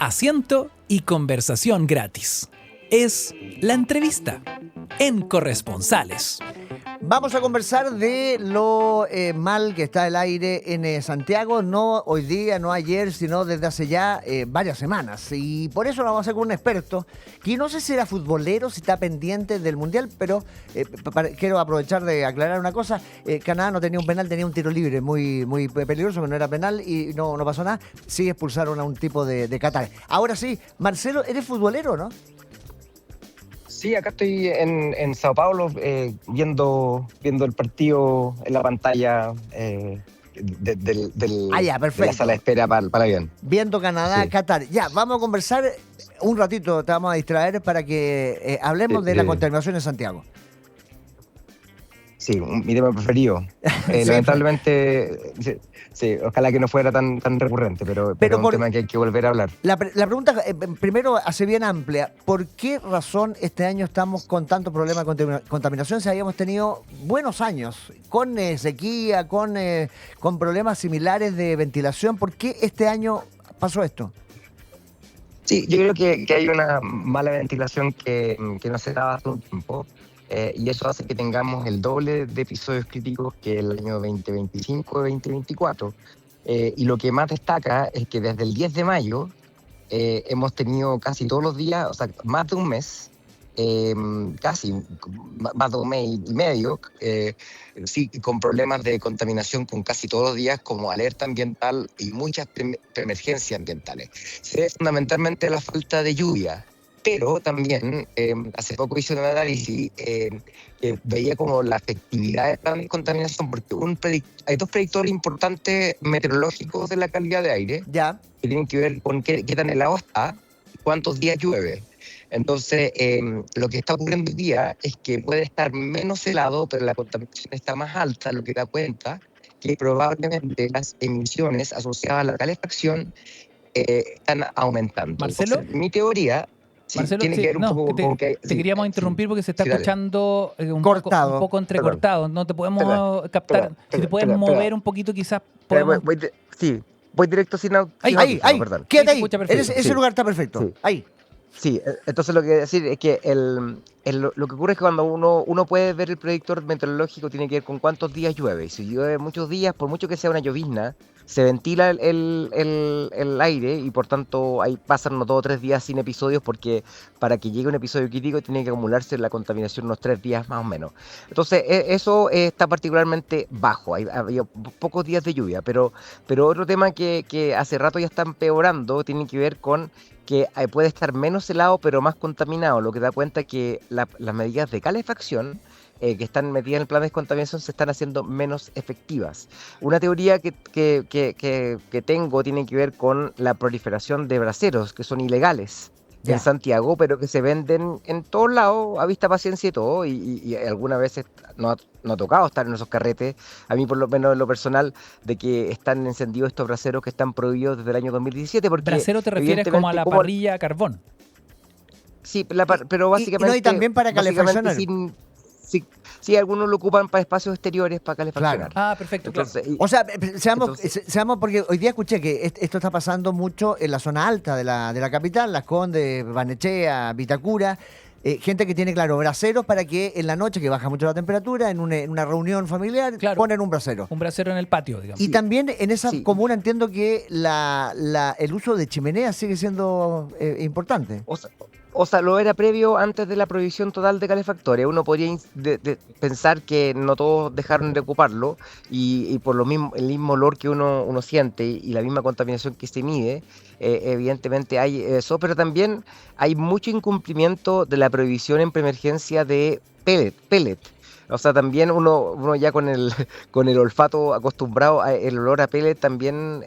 asiento y conversación gratis. Es La Entrevista en Corresponsales. Vamos a conversar de lo mal que está el aire en Santiago, no hoy día, no ayer, sino desde hace ya varias semanas. Y por eso lo vamos a hacer con un experto, que no sé si era futbolero, si está pendiente del Mundial, pero quiero aprovechar de aclarar una cosa. Canadá no tenía un penal, tenía un tiro libre muy peligroso, que no era penal y no pasó nada. Sí expulsaron a un tipo de Qatar. Ahora sí, Marcelo, ¿eres futbolero, no? Sí, acá estoy en Sao Paulo viendo el partido en la pantalla de la sala de espera para el avión. Viendo Canadá, sí. Qatar. Ya, vamos a conversar un ratito, te vamos a distraer para que hablemos de la contaminación en Santiago. Sí, mi tema preferido. Sí, lamentablemente, sí, ojalá que no fuera tan recurrente, pero es un tema que hay que volver a hablar. La pregunta, primero, hace bien amplia. ¿Por qué razón este año estamos con tanto problema de contaminación si habíamos tenido buenos años con sequía, con problemas similares de ventilación? ¿Por qué este año pasó esto? Sí, yo creo que hay una mala ventilación que no se daba hace un tiempo. Y eso hace que tengamos el doble de episodios críticos que el año 2025-2024. Y lo que más destaca es que desde el 10 de mayo hemos tenido casi todos los días, o sea, más de un mes, casi más de un mes y medio, sí, con problemas de contaminación con casi todos los días, como alerta ambiental y muchas emergencias ambientales. Se ve fundamentalmente la falta de lluvia. Pero también, hace poco hice un análisis que veía como la efectividad de la contaminación, porque hay dos predictores importantes meteorológicos de la calidad de aire, ya, que tienen que ver con qué tan helado está y cuántos días llueve. Entonces, lo que está ocurriendo hoy día es que puede estar menos helado, pero la contaminación está más alta, lo que da cuenta que probablemente las emisiones asociadas a la calefacción están aumentando. Marcelo, entonces, mi teoría... Sí, Marcelo, tiene que ver un poco con que... te queríamos interrumpir porque se está escuchando un poco entrecortado. No te podemos captar. Si te puedes mover un poquito, quizás podemos... Voy directo sin audio. Ahí, quédate ahí. Ese lugar está perfecto. Sí. Ahí. Sí, entonces lo que quiero decir es que lo que ocurre es que cuando uno puede ver el predictor meteorológico, tiene que ver con cuántos días llueve. Y si llueve muchos días, por mucho que sea una llovizna, se ventila el aire y por tanto ahí pasan unos 2 o 3 días sin episodios, porque para que llegue un episodio crítico tiene que acumularse la contaminación unos 3 días más o menos. Entonces eso está particularmente bajo, había pocos días de lluvia, pero otro tema que hace rato ya está empeorando tiene que ver con que puede estar menos helado pero más contaminado, lo que da cuenta que las medidas de calefacción que están metidas en el plan de descontaminación se están haciendo menos efectivas. Una teoría que tengo tiene que ver con la proliferación de braseros, que son ilegales en Santiago, pero que se venden en todos lados, a vista, paciencia y todo, y algunas veces no ha tocado estar en esos carretes, a mí por lo menos en lo personal, de que están encendidos estos braseros que están prohibidos desde el año 2017. Porque ¿brasero te refieres como a la parrilla a carbón? Sí, pero básicamente... Y también para calefaccionar. Sí, algunos lo ocupan para espacios exteriores, para calefaccionar. Claro. Ah, perfecto. Entonces, claro. O sea, seamos, porque hoy día escuché que esto está pasando mucho en la zona alta de la capital, Las Condes, Barnechea, Vitacura. Gente que tiene, claro, braseros para que en la noche, que baja mucho la temperatura, en una reunión familiar, claro, ponen un brasero. Un brasero en el patio, digamos. Y también en esa comuna entiendo que el uso de chimeneas sigue siendo importante. O sea, lo era previo antes de la prohibición total de calefactores. Uno podría pensar que no todos dejaron de ocuparlo y por lo mismo, el mismo olor que uno siente y la misma contaminación que se mide, evidentemente hay eso, pero también hay mucho incumplimiento de la prohibición en preemergencia de pellet. O sea, también uno ya con el olfato acostumbrado, el olor a pellet también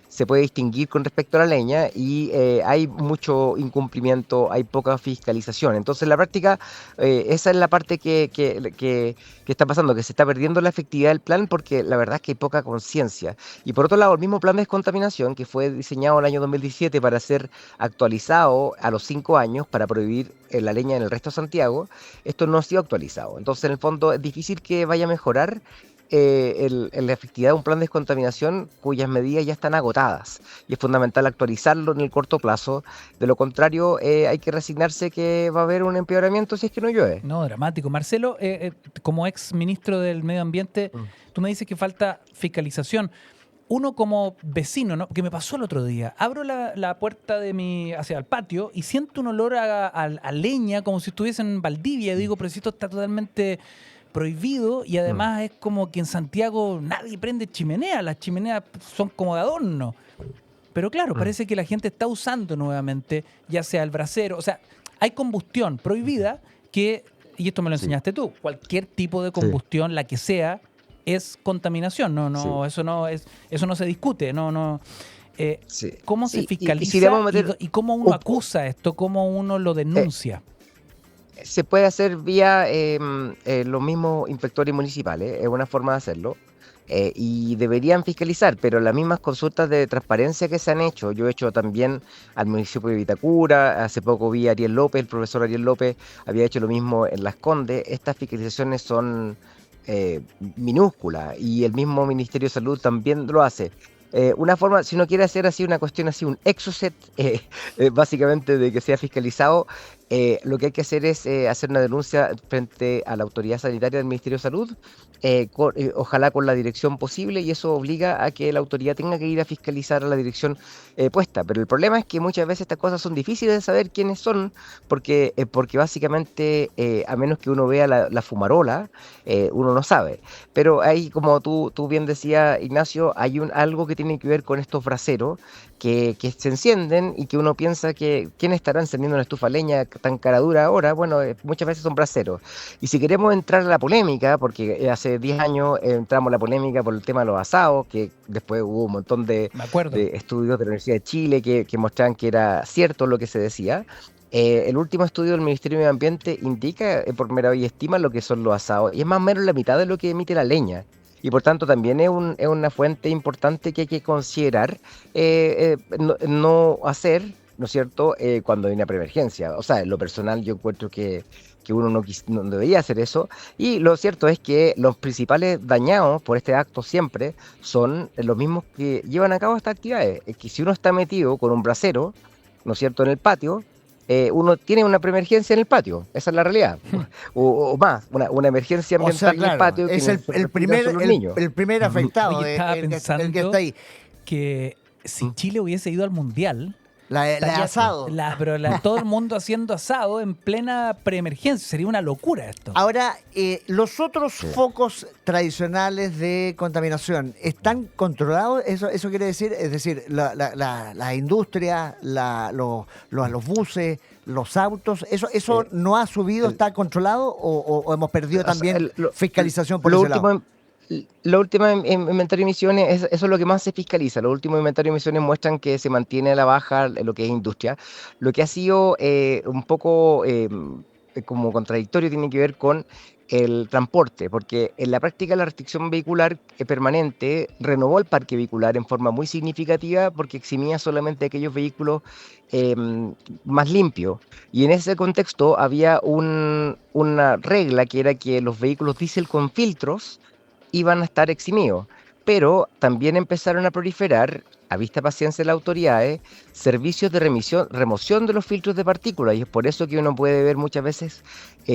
se puede distinguir con respecto a la leña y hay mucho incumplimiento, hay poca fiscalización. Entonces, en la práctica, esa es la parte que está pasando, que se está perdiendo la efectividad del plan porque la verdad es que hay poca conciencia. Y por otro lado, el mismo plan de descontaminación que fue diseñado en el año 2017 para ser actualizado a los 5 años para prohibir la leña en el resto de Santiago, esto no ha sido actualizado. Entonces, en el fondo, es difícil que vaya a mejorar la efectividad de un plan de descontaminación cuyas medidas ya están agotadas. Y es fundamental actualizarlo en el corto plazo. De lo contrario, hay que resignarse que va a haber un empeoramiento si es que no llueve. No, dramático. Marcelo, como ex ministro del Medio Ambiente, tú me dices que falta fiscalización. Uno como vecino, ¿no? Que me pasó el otro día. Abro la puerta hacia el patio y siento un olor a leña como si estuviese en Valdivia. Y digo, pero si esto está totalmente prohibido y además es como que en Santiago nadie prende chimenea. Las chimeneas son como de adorno. Pero claro, parece que la gente está usando nuevamente, ya sea el brasero. O sea, hay combustión prohibida que, y esto me lo enseñaste tú, cualquier tipo de combustión, la que sea, es contaminación, eso no se discute, ¿cómo se fiscaliza y cómo uno acusa esto, cómo uno lo denuncia? Se puede hacer vía los mismos inspectores municipales, es una forma de hacerlo, y deberían fiscalizar, pero las mismas consultas de transparencia que se han hecho, yo he hecho también al municipio de Vitacura, hace poco vi a Ariel López, el profesor Ariel López había hecho lo mismo en Las Condes. Estas fiscalizaciones son minúscula, y el mismo Ministerio de Salud también lo hace. Una forma, si uno quiere hacer así una cuestión así, un exocet, básicamente de que sea fiscalizado, lo que hay que hacer es hacer una denuncia frente a la autoridad sanitaria del Ministerio de Salud, ojalá con la dirección posible, y eso obliga a que la autoridad tenga que ir a fiscalizar a la dirección puesta. Pero el problema es que muchas veces estas cosas son difíciles de saber quiénes son, porque básicamente, a menos que uno vea la fumarola, uno no sabe. Pero hay, como tú bien decías, Ignacio, hay algo que tiene que ver con estos braseros que se encienden y que uno piensa que ¿quién estará encendiendo una estufa leña tan cara dura ahora? Bueno, muchas veces son braseros. Y si queremos entrar a la polémica, porque hace 10 años entramos a la polémica por el tema de los asados, que después hubo un montón de estudios de la Universidad de Chile que mostraban que era cierto lo que se decía. El último estudio del Ministerio de Medio Ambiente indica por primera vez y estima lo que son los asados, y es más o menos la mitad de lo que emite la leña. Y por tanto también es una fuente importante que hay que considerar no hacer, ¿no es cierto?, cuando hay una preemergencia. O sea, en lo personal yo encuentro que uno no debería hacer eso. Y lo cierto es que los principales dañados por este acto siempre son los mismos que llevan a cabo estas actividades. Es que si uno está metido con un brasero, ¿no es cierto?, en el patio, uno tiene una preemergencia en el patio, esa es la realidad, o más, una emergencia ambiental, o sea, claro, en el patio. Es el primer afectado, Oye, estaba pensando el que está ahí. Que si Chile hubiese ido al Mundial, asado. Todo el mundo haciendo asado en plena preemergencia. Sería una locura esto. Ahora, los otros focos tradicionales de contaminación, ¿están controlados? Eso quiere decir, es decir, la industria, los buses, los autos, ¿eso no ha subido, está controlado o hemos perdido también fiscalización por ese lado? Los últimos inventarios de emisiones, eso es lo que más se fiscaliza. Los últimos inventarios de emisiones muestran que se mantiene a la baja lo que es industria. Lo que ha sido un poco como contradictorio tiene que ver con el transporte, porque en la práctica la restricción vehicular permanente renovó el parque vehicular en forma muy significativa, porque eximía solamente aquellos vehículos más limpios. Y en ese contexto había una regla que era que los vehículos diésel con filtros iban a estar eximidos, pero también empezaron a proliferar, a vista paciencia de las autoridades, servicios de remoción de los filtros de partículas, y es por eso que uno puede ver muchas veces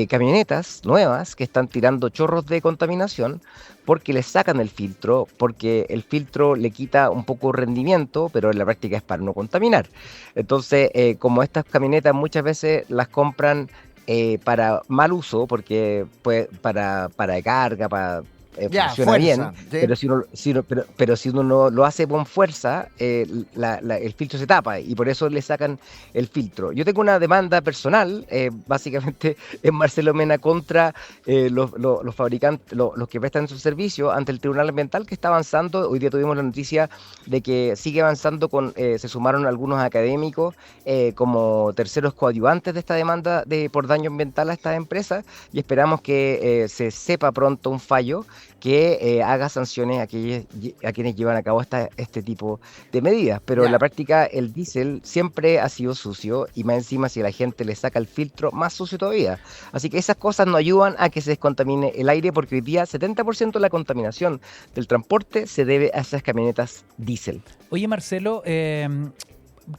camionetas nuevas que están tirando chorros de contaminación, porque les sacan el filtro, porque el filtro le quita un poco de rendimiento, pero en la práctica es para no contaminar. Entonces, como estas camionetas muchas veces las compran para mal uso, porque pues, para carga, funciona bien, ¿sí? pero si uno no lo hace con fuerza, el filtro se tapa y por eso le sacan el filtro. Yo tengo una demanda personal, básicamente es Marcelo Mena contra los fabricantes, los que prestan su servicio ante el Tribunal Ambiental, que está avanzando. Hoy día tuvimos la noticia de que sigue avanzando se sumaron algunos académicos como terceros coadyuvantes de esta demanda por daño ambiental a estas empresas, y esperamos que se sepa pronto un fallo que haga sanciones a quienes llevan a cabo este tipo de medidas. Pero en la práctica el diésel siempre ha sido sucio y más encima si a la gente le saca el filtro, más sucio todavía. Así que esas cosas no ayudan a que se descontamine el aire porque hoy día 70% de la contaminación del transporte se debe a esas camionetas diésel. Oye, Marcelo,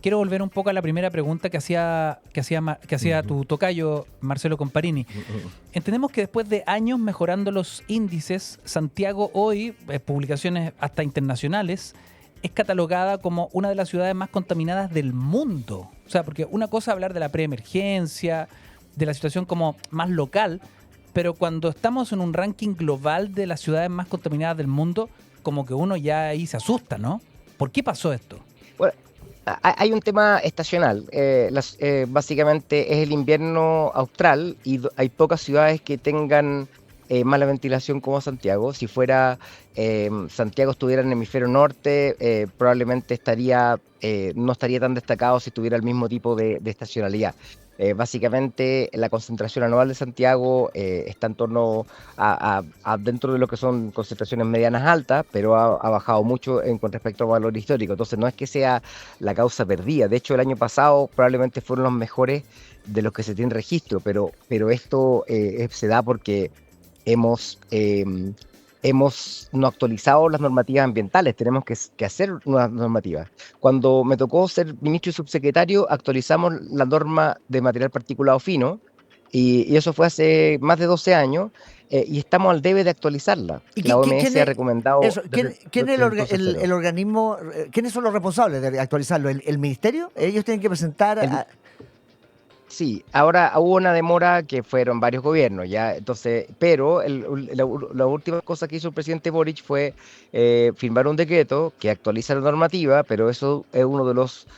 quiero volver un poco a la primera pregunta que hacía tu tocayo, Marcelo Comparini. Entendemos que después de años mejorando los índices, Santiago hoy, publicaciones hasta internacionales, es catalogada como una de las ciudades más contaminadas del mundo. O sea, porque una cosa es hablar de la preemergencia, de la situación como más local, pero cuando estamos en un ranking global de las ciudades más contaminadas del mundo, como que uno ya ahí se asusta, ¿no? ¿Por qué pasó esto? Bueno, hay un tema estacional. Básicamente es el invierno austral y hay pocas ciudades que tengan mala ventilación como Santiago. Si fuera Santiago estuviera en el hemisferio norte, probablemente no estaría tan destacado si tuviera el mismo tipo de estacionalidad. Básicamente la concentración anual de Santiago está en torno a dentro de lo que son concentraciones medianas altas, pero ha bajado mucho con respecto al valor histórico. Entonces no es que sea la causa perdida. De hecho, el año pasado probablemente fueron los mejores de los que se tiene registro, pero esto se da porque hemos no actualizado las normativas ambientales, tenemos que hacer nuevas normativas. Cuando me tocó ser ministro y subsecretario, actualizamos la norma de material particulado fino, y eso fue hace más de 12 años, y estamos al debe de actualizarla. La OMS ha recomendado... ¿Quién es el organismo, quiénes son los responsables de actualizarlo? ¿El ministerio? ¿Ellos tienen que presentar...? Sí, ahora hubo una demora que fueron varios gobiernos, ya, entonces, pero la última cosa que hizo el presidente Boric fue firmar un decreto que actualiza la normativa, pero eso es uno de los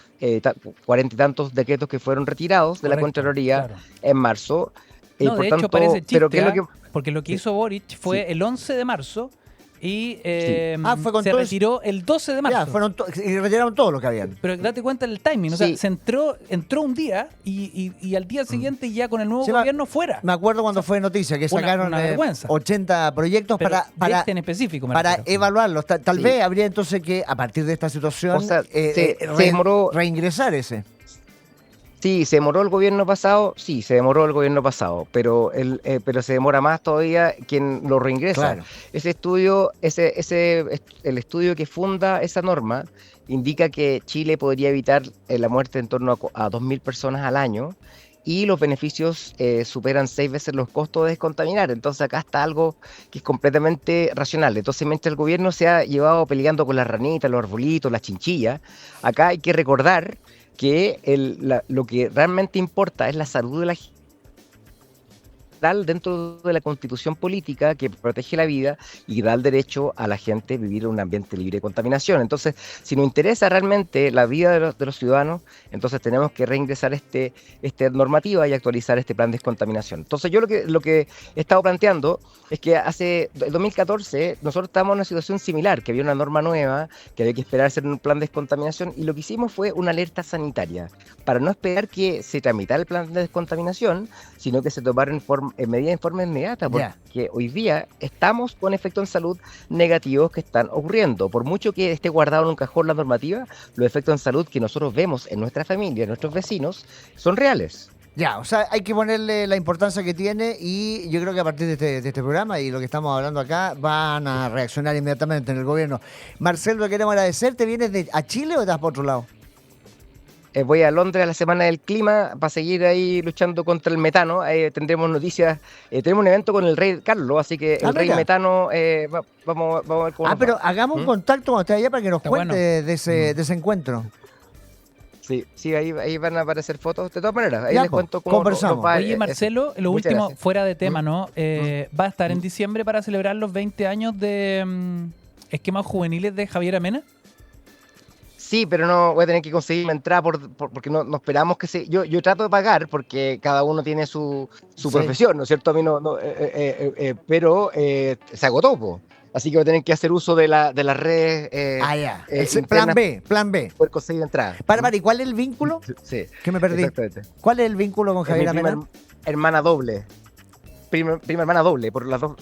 40 y tantos decretos que fueron retirados de la Contraloría en marzo. No, por de tanto, hecho parece chiste, pero ¿qué es lo que... porque lo que hizo Boric fue el 11 de marzo y fue se retiró el 12 de marzo. Ya, y retiraron todo lo que habían. Pero date cuenta del timing, o sea, se entró un día y al día siguiente ya con el nuevo gobierno fuera. Me acuerdo cuando fue noticia que sacaron una vergüenza. 80 proyectos para en específico, para evaluarlos. Tal vez habría entonces que, a partir de esta situación, reingresar ese. Sí, se demoró el gobierno pasado, pero se demora más todavía quien lo reingresa. Claro. Ese estudio, el estudio que funda esa norma indica que Chile podría evitar la muerte en torno a 2.000 personas al año y los beneficios superan 6 veces los costos de descontaminar. Entonces acá está algo que es completamente racional. Entonces mientras el gobierno se ha llevado peleando con las ranitas, los arbolitos, las chinchillas, acá hay que recordar que lo que realmente importa es la salud de la gente dentro de la constitución política que protege la vida y da el derecho a la gente a vivir en un ambiente libre de contaminación. Entonces, si nos interesa realmente la vida de los ciudadanos, entonces tenemos que reingresar esta normativa y actualizar este plan de descontaminación. Entonces, yo lo que he estado planteando es que el 2014 nosotros estábamos en una situación similar, que había una norma nueva, que había que esperar hacer un plan de descontaminación, y lo que hicimos fue una alerta sanitaria, para no esperar que se tramitara el plan de descontaminación, sino que se tomaran medidas en forma inmediata, porque hoy día estamos con efectos en salud negativos que están ocurriendo. Por mucho que esté guardado en un cajón la normativa, los efectos en salud que nosotros vemos en nuestra familia, en nuestros vecinos, son reales. Ya, o sea, hay que ponerle la importancia que tiene, y yo creo que a partir de este programa y lo que estamos hablando acá van a reaccionar inmediatamente en el gobierno. Marcelo, te queremos agradecer. ¿Te vienes a Chile o estás por otro lado? Voy a Londres a la Semana del Clima para seguir ahí luchando contra el metano. Tendremos noticias. Tenemos un evento con el rey Carlos, así que el rey metano vamos a ver cómo. Pero hagamos un contacto cuando esté allá para que nos cuente de ese encuentro. Sí, ahí van a aparecer fotos. De todas maneras, ahí les cuento cómo conversamos. Oye, Marcelo, lo último, fuera de tema, ¿no? Va a estar en diciembre para celebrar los 20 años de esquemas juveniles de Javier Amena. Sí, pero no voy a tener que conseguirme entrada porque no esperamos que se... Yo trato de pagar porque cada uno tiene su profesión, ¿no es cierto? A mí pero se agotó, po. Así que voy a tener que hacer uso de las redes. Plan B. Poder conseguir entrada. ¿Y cuál es el vínculo? Sí. Que me perdí. Exactamente. ¿Cuál es el vínculo con Javier Amena? Hermana doble. prima hermana doble, por las dos,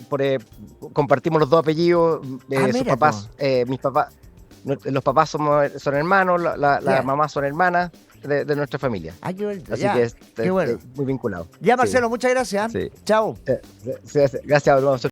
compartimos los dos apellidos, sus mira papás, mis papás, los papás son hermanos, la mamá son hermanas de nuestra familia. Qué bonito. Así Ya, que qué bueno. muy vinculado. Ya, Marcelo, muchas gracias. Sí. Chao. Gracias a